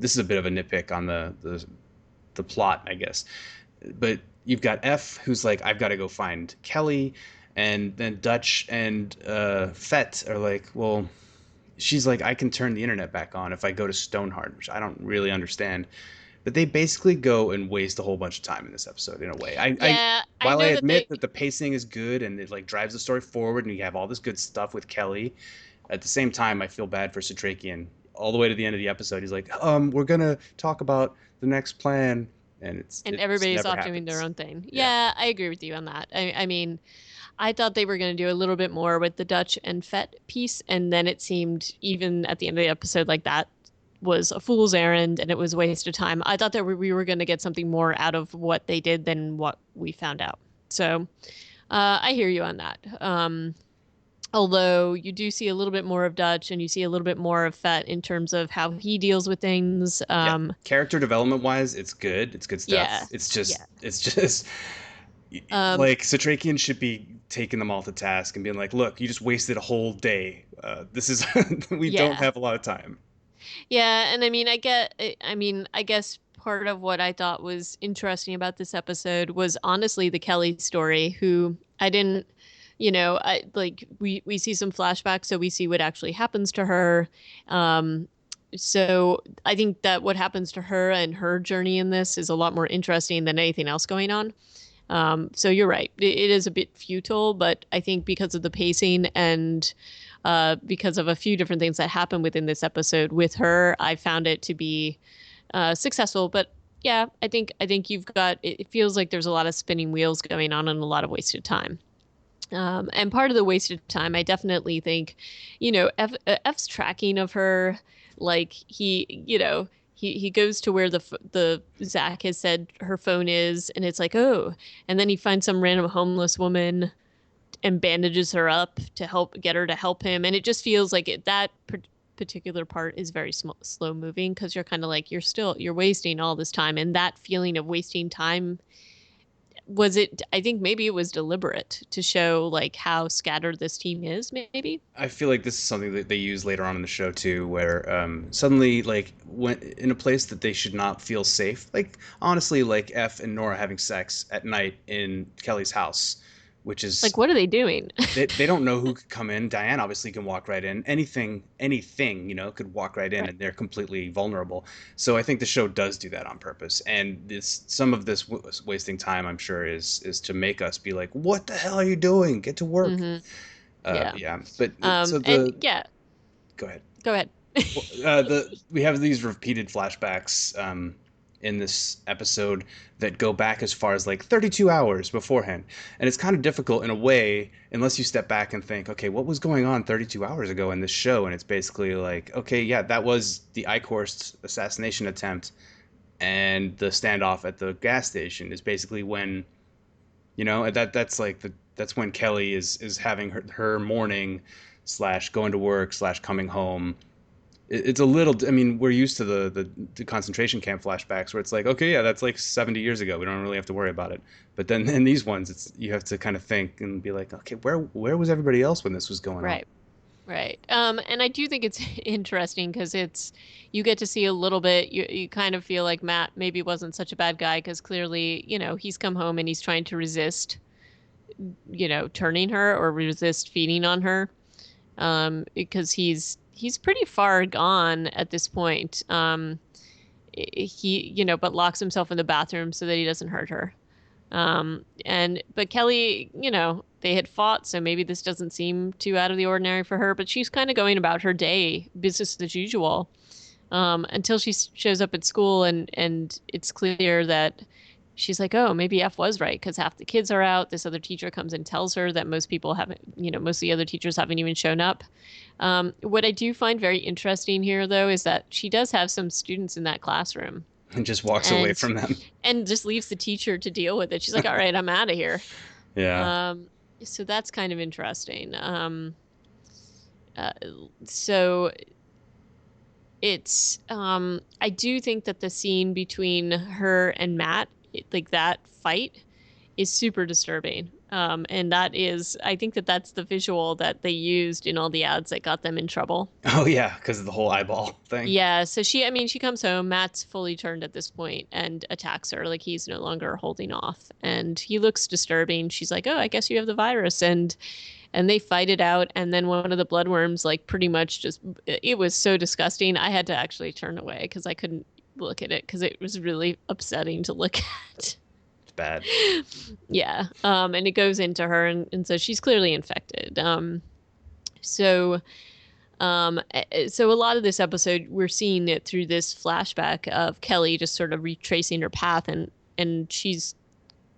this is a bit of a nitpick on the plot, I guess. But you've got F, who's like, I've got to go find Kelly, and then Dutch and Fett are like, well, she's like, I can turn the internet back on if I go to Stoneheart, which I don't really understand. But they basically go and waste a whole bunch of time in this episode in a way. Yeah, I While I know that admit they that the pacing is good and it like drives the story forward and you have all this good stuff with Kelly, at the same time I feel bad for Satrakian. All the way to the end of the episode, he's like, we're gonna talk about the next plan, and and it just everybody's never off doing their happens. own thing. Yeah. Yeah, I agree with you on that. I mean, I thought they were going to do a little bit more with the Dutch and Fett piece, and then it seemed even at the end of the episode like that was a fool's errand and it was a waste of time. I thought that we were going to get something more out of what they did than what we found out. So I hear you on that. Although you do see a little bit more of Dutch and you see a little bit more of Fett in terms of how he deals with things. Yeah. Character development wise, it's good. It's good Yeah, stuff. yeah. It's just Um, like Satrakian should be taking them all to task and being like, "Look, you just wasted a whole day. This is we don't yeah. have a lot of time." Yeah, and I mean, I guess part of what I thought was interesting about this episode was honestly the Kelly story, who I didn't, I like we see some flashbacks, so we see what actually happens to her. Um, so I think that what happens to her and her journey in this is a lot more interesting than anything else going on. So you're right. It is a bit futile, but I think because of the pacing and because of a few different things that happen within this episode with her, I found it to be successful. But yeah, I think you've got. It feels like there's a lot of spinning wheels going on and a lot of wasted time. And part of the wasted time, I definitely think, F's tracking of her, like he goes to where the Zach has said her phone is, and it's like, oh, and then he finds some random homeless woman and bandages her up to get her to help him, and it just feels like that particular part is very slow moving because you're kind of like you're wasting all this time, and that feeling of wasting time was it. I think maybe it was deliberate to show like how scattered this team is, maybe. I feel like this is something that they use later on in the show too, where suddenly, like, when in a place that they should not feel safe, like honestly, like F and Nora having sex at night in Kelly's house, which Like, is what are they doing? they don't know who could come in. Diane obviously can walk right in. Anything, could walk right in, Right. and they're completely vulnerable. So I think the show does do that on purpose. And this some of this wasting time, I'm sure, is to make us be like, "What the hell are you doing? Get to work." Hmm. Yeah. Yeah, but so And the yeah, go ahead. go ahead. Well, the we have these repeated flashbacks in this episode that go back as far as like 32 hours beforehand, and it's kind of difficult in a way unless you step back and think, okay, what was going on 32 hours ago in this show? And it's basically like, okay, yeah, that was the Eichhorst assassination attempt, and the standoff at the gas station is basically when that's when Kelly is having her morning slash going to work slash coming home. It's a little, I mean, we're used to the concentration camp flashbacks where it's like, okay, yeah, that's like 70 years ago, we don't really have to worry about it. But then in these ones, it's you have to kind of think and be like, okay, where was everybody else when this was going on? Right. Right. And I do think it's interesting because you get to see a little bit, you kind of feel like Matt maybe wasn't such a bad guy because clearly, he's come home and he's trying to resist, turning her or resist feeding on her. Because he's pretty far gone at this point. But locks himself in the bathroom so that he doesn't hurt her. But Kelly, they had fought, so maybe this doesn't seem too out of the ordinary for her, but she's kind of going about her day, business as usual, until she shows up at school and it's clear that she's like, oh, maybe F was right because half the kids are out. This other teacher comes and tells her that most people haven't, most of the other teachers haven't even shown up. What I do find very interesting here, though, is that she does have some students in that classroom And just walks away and from them. and just leaves the teacher to deal with it. She's like, all right, I'm out of here. Yeah. Um, so that's kind of interesting. Uh, so I do think that the scene between her and Matt, like that fight, is super disturbing. And I think that that's the visual that they used in all the ads that got them in trouble. Oh yeah, because of the whole eyeball thing. Yeah, so she comes home. Matt's fully turned at this point and attacks her. Like he's no longer holding off, and he looks disturbing. She's like, "Oh, I guess you have the virus," and they fight it out. And then one of the bloodworms, like pretty much just, it was so disgusting. I had to actually turn away because I couldn't look at it because it was really upsetting to look at. It's bad. Yeah, and it goes into her, and so she's clearly infected. So. So a lot of this episode, we're seeing it through this flashback of Kelly just sort of retracing her path, and she's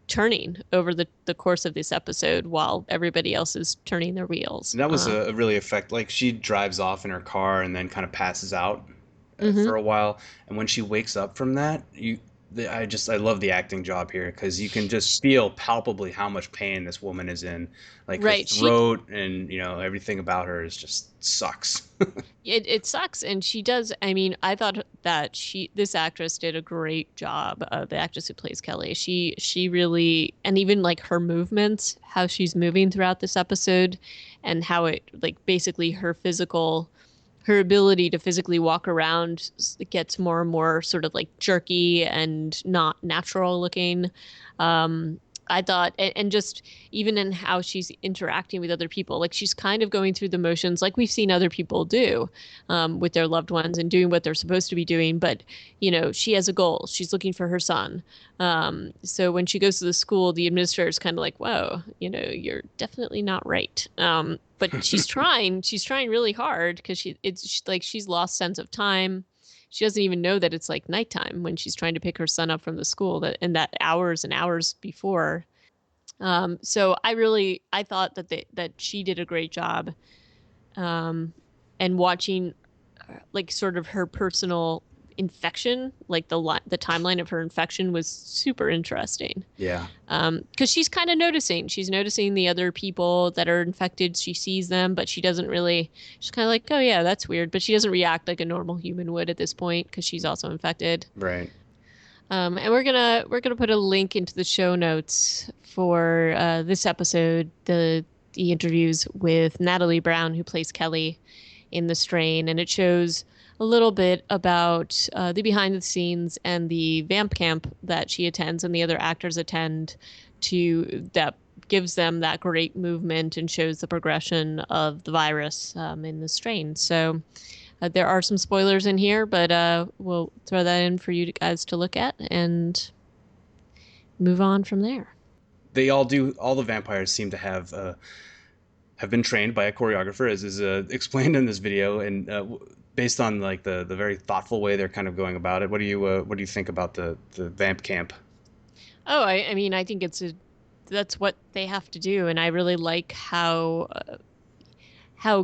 turning over the course of this episode while everybody else is turning their wheels. And that was a really effect. Like she drives off in her car and then kind of passes out Mhm. for a while, and when she wakes up from that, I love the acting job here because you can just feel palpably how much pain this woman is in. Like her Right. throat and everything about her is just sucks. It sucks, and she does. I mean, I thought that this actress did a great job. The actress who plays Kelly, she really, and even like her movements, how she's moving throughout this episode, and how it like basically her ability to physically walk around gets more and more sort of like jerky and not natural looking. Um, I thought, and just even in how she's interacting with other people, like she's kind of going through the motions like we've seen other people do with their loved ones and doing what they're supposed to be doing. But, she has a goal. She's looking for her son. So when she goes to the school, the administrator is kind of like, whoa, you're definitely not right. But she's trying really hard because like she's lost sense of time. She doesn't even know that it's like nighttime when she's trying to pick her son up from the school that hours and hours before. So I thought that she did a great job. Um, and watching like sort of her personal infection, like the timeline of her infection was super interesting. Yeah. Because she's noticing the other people that are infected. She sees them, but she doesn't really. She's kind of like, oh yeah, that's weird, but she doesn't react like a normal human would at this point because she's also infected. Right. And we're gonna put a link into the show notes for this episode, the interviews with Natalie Brown, who plays Kelly in The Strain, and it shows a little bit about the behind the scenes and the vamp camp that she attends and the other actors attend to that gives them that great movement and shows the progression of the virus in The Strain. So there are some spoilers in here, but we'll throw that in for you guys to look at and move on from there. They all do. All the vampires seem to have been trained by a choreographer, as is explained in this video, and based on like the very thoughtful way they're kind of going about it. What do you think about the vamp camp? Oh, I mean, I think that's what they have to do, and I really like how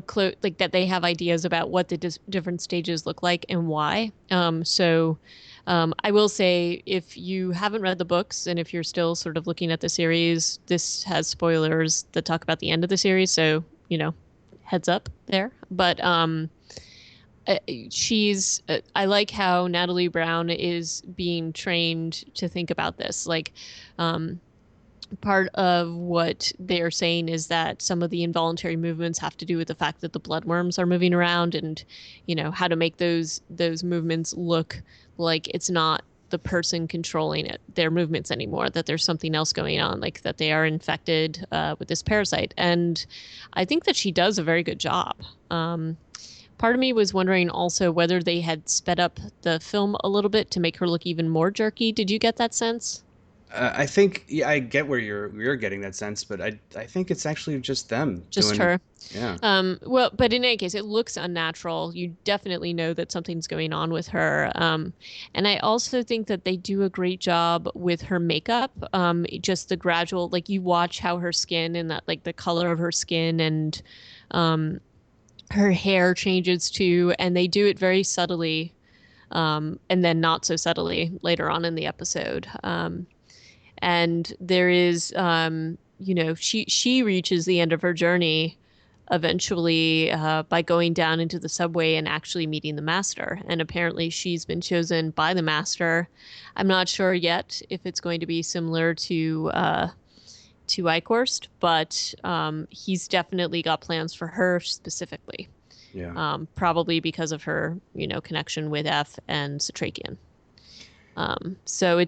close like that they have ideas about what the different stages look like and why. I will say if you haven't read the books and if you're still sort of looking at the series, this has spoilers that talk about the end of the series. So, heads up there. But I like how Natalie Brown is being trained to think about this. Like, um, part of what they're saying is that some of the involuntary movements have to do with the fact that the bloodworms are moving around and how to make those movements look like it's not the person controlling their movements anymore, that there's something else going on, like that they are infected with this parasite. And I think that she does a very good job. Part of me was wondering also whether they had sped up the film a little bit to make her look even more jerky. Did you get that sense? I think, yeah, I get where you're getting that sense, but I think it's actually just them Just doing. her. Yeah. Well, but in any case, it looks unnatural. You definitely know that something's going on with her. And I also think that they do a great job with her makeup. Just the gradual, like you watch how her skin and that, like the color of her skin and um, her hair changes too, and they do it very subtly, and then not so subtly later on in the episode. And there is she reaches the end of her journey eventually by going down into the subway and actually meeting the master, and apparently she's been chosen by the master. I'm not sure yet if it's going to be similar to Eichhorst, but he's definitely got plans for her specifically, Yeah. probably because of her connection with F and Satrakian. So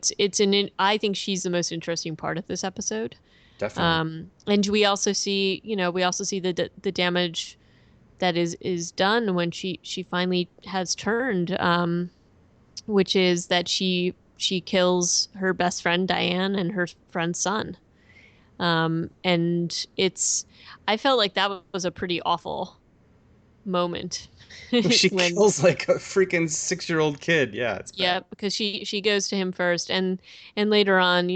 I think she's the most interesting part of this episode. Definitely. And we also see the damage that is done when she finally has turned, which is that she kills her best friend Diane and her friend's son. And I felt like that was a pretty awful moment She when kills like a freaking 6-year-old kid. Yeah, it's bad. yeah, because she goes to him first, and later on,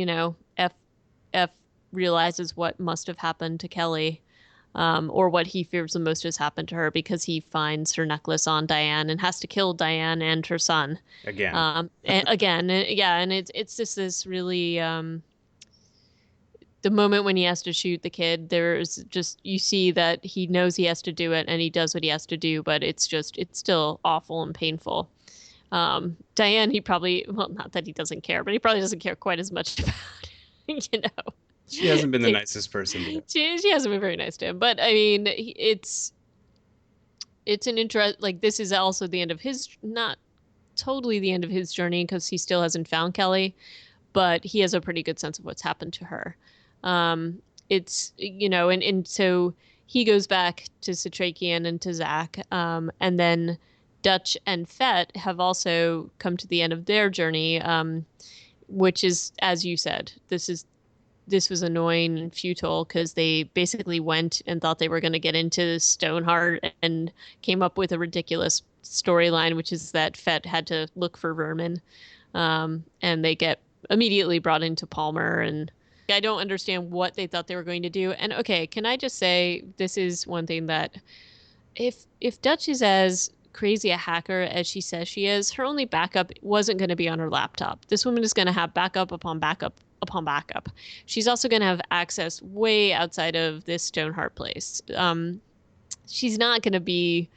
F realizes what must have happened to Kelly, or what he fears the most has happened to her because he finds her necklace on Diane and has to kill Diane and her son. Again. And again, yeah, and it's just this really the moment when he has to shoot the kid, there's just you see that he knows he has to do it and he does what he has to do, but it's still awful and painful. Diane, he probably, well, not that he doesn't care, but he probably doesn't care quite as much about it, She hasn't been the nicest person to him. She hasn't been very nice to him, but I mean, it's an interest. Like this is also the end of his, not totally the end of his journey because he still hasn't found Kelly, but he has a pretty good sense of what's happened to her. It's and so he goes back to Satrakian and to Zach, and then Dutch and Fett have also come to the end of their journey, which is, as you said, this was annoying and futile because they basically went and thought they were going to get into Stoneheart and came up with a ridiculous storyline, which is that Fett had to look for vermin, and they get immediately brought into Palmer. And I don't understand what they thought they were going to do. And okay, can I just say this is one thing that if Dutch is as crazy a hacker as she says she is, her only backup wasn't going to be on her laptop. This woman is going to have backup upon backup upon backup. She's also going to have access way outside of this Stoneheart place. She's not going to be,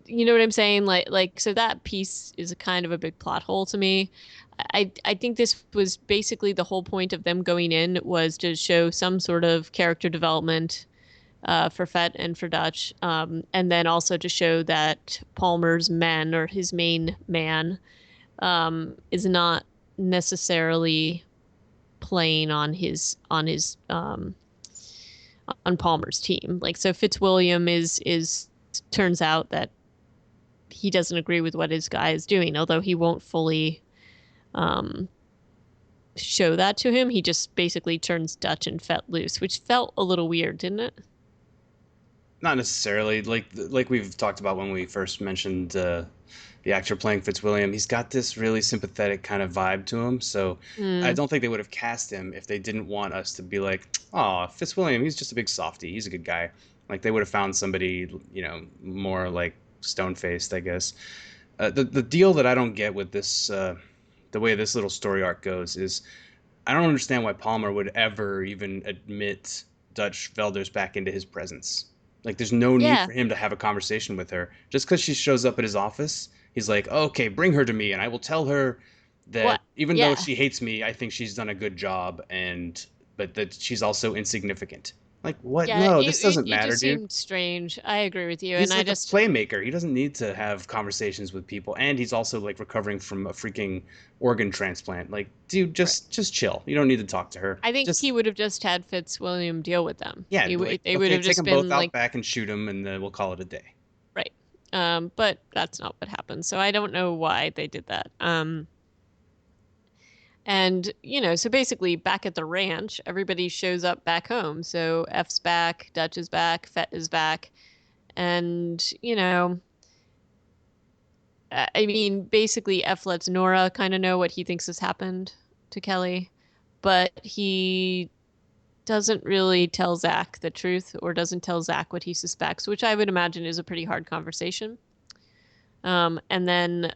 you know what I'm saying? So that piece is a kind of a big plot hole to me. I think this was basically the whole point of them going in was to show some sort of character development for Fett and for Dutch, and then also to show that Palmer's men or his main man is not necessarily playing on Palmer's team. Like so, Fitzwilliam is turns out that he doesn't agree with what his guy is doing, although he won't fully show that to him. He just basically turns Dutch and Fett loose, which felt a little weird, didn't it? Not necessarily. Like we've talked about when we first mentioned the actor playing Fitzwilliam. He's got this really sympathetic kind of vibe to him. So I Mm, don't think they would have cast him if they didn't want us to be like, oh, Fitzwilliam, he's just a big softie. He's a good guy. Like they would have found somebody, more like stone faced, I guess. The deal that I don't get with this, the way this little story arc goes, is I don't understand why Palmer would ever even admit Dutch Velders back into his presence. Like, there's no need yeah. for him to have a conversation with her. Just because she shows up at his office, he's like, okay, bring her to me, and I will tell her that What? even though Yeah. she hates me, I think she's done a good job, but that she's also insignificant. Like, what? Yeah, No, this doesn't it matter, just dude. seemed strange. I agree with you. And He's I like a just, playmaker. He doesn't need to have conversations with people, and he's also like recovering from a freaking organ transplant. Like, dude, right. just chill. You don't need to talk to her. I think he Just would have just had Fitzwilliam deal with them. yeah, like They would okay, have take just them both been out like, back and shoot them, and we'll call it a day. right. But that's not what happened. So I don't know why they did that. And, so basically back at the ranch, everybody shows up back home. So F's back, Dutch is back, Fett is back. And, I mean, basically F lets Nora kind of know what he thinks has happened to Kelly, but he doesn't really tell Zach the truth or doesn't tell Zach what he suspects, which I would imagine is a pretty hard conversation. And then,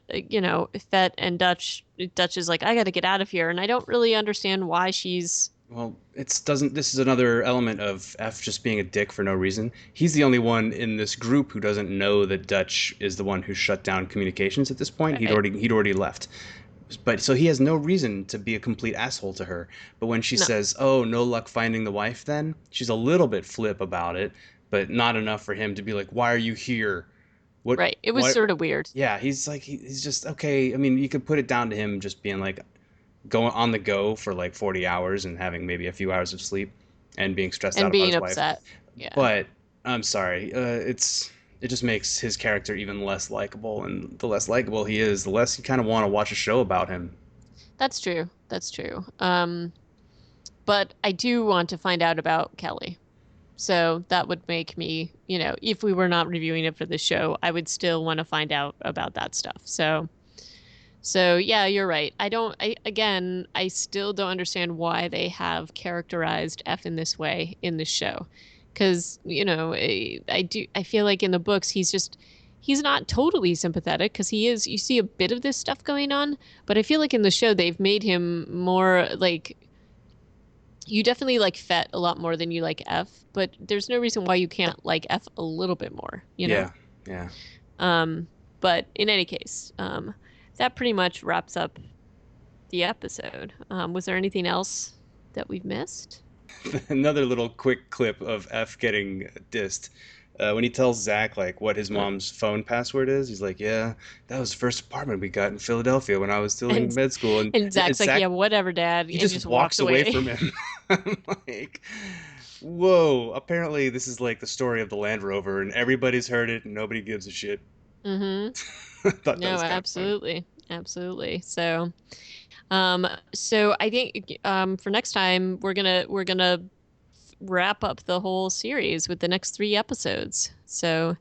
Fett and Dutch is like, I got to get out of here. And I don't really understand why she's. Well, it's doesn't. This is another element of F just being a dick for no reason. He's the only one in this group who doesn't know that Dutch is the one who shut down communications at this point. Right. He'd already left. But so he has no reason to be a complete asshole to her. But when she No, says, "Oh, no luck finding the wife," then she's a little bit flip about it, but not enough for him to be like, "Why are you here? What? right. It was What?" sort of weird. Yeah, he's like he's just okay. I mean, you could put it down to him just being like going on the go for like 40 hours and having maybe a few hours of sleep and being stressed And out about being his wife. upset. Yeah, But I'm sorry, it just makes his character even less likable, and the less likable he is, the less you kind of want to watch a show about him. that's true. That's true. But I do want to find out about Kelly. So that would make me, if we were not reviewing it for the show, I would still want to find out about that stuff. So yeah, you're right. Again, I still don't understand why they have characterized F in this way in this show. Because, I feel like in the books, he's not totally sympathetic because you see a bit of this stuff going on, but I feel like in the show, they've made him more like, you definitely like Fett a lot more than you like F, but there's no reason why you can't like F a little bit more, you know? Yeah, yeah. Um, but in any case, that pretty much wraps up the episode. Was there anything else that we've missed? Another little quick clip of F getting dissed. When he tells Zach like what his mom's phone password is, he's like, "Yeah, that was the first apartment we got in Philadelphia when I was still in And med school." and And Zach's like, Zach, yeah, whatever, Dad, he and just just walks walks away away. from him. I'm like, whoa! Apparently, this is like the story of the Land Rover, and everybody's heard it, and nobody gives a shit. Mm-hmm. I thought that No, was kind of funny. absolutely. Absolutely. So I think for next time we're gonna wrap up the whole series with the next 3 episodes. So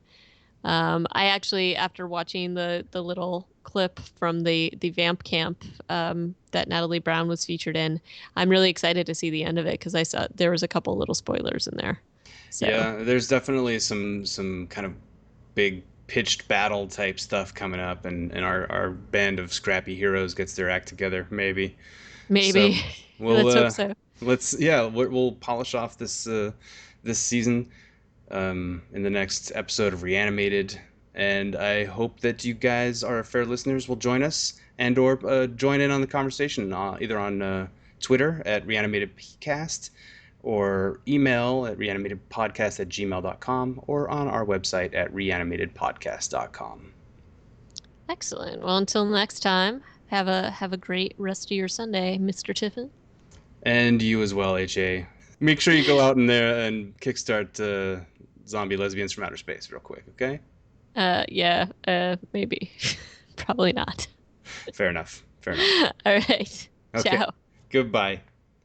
I actually, after watching the little clip from the Vamp Camp that Natalie Brown was featured in, I'm really excited to see the end of it because I saw there was a couple little spoilers in there. So Yeah, there's definitely some kind of big pitched battle type stuff coming up, and our band of scrappy heroes gets their act together, maybe. So maybe we'll let's hope so. we'll polish off this season in the next episode of Reanimated, and I hope that you guys, our fair listeners, will join us and or join in on the conversation either on Twitter at ReanimatedPcast or email at reanimatedpodcast@gmail.com or on our website at reanimatedpodcast.com. Excellent. Well, until next time, have a great rest of your Sunday, Mr. Tiffin. And you as well, HA. Make sure you go out in there and kickstart Zombie Lesbians from Outer Space real quick, okay? Yeah, maybe. Probably not. Fair enough. Fair enough. All right. Okay. Ciao. Goodbye.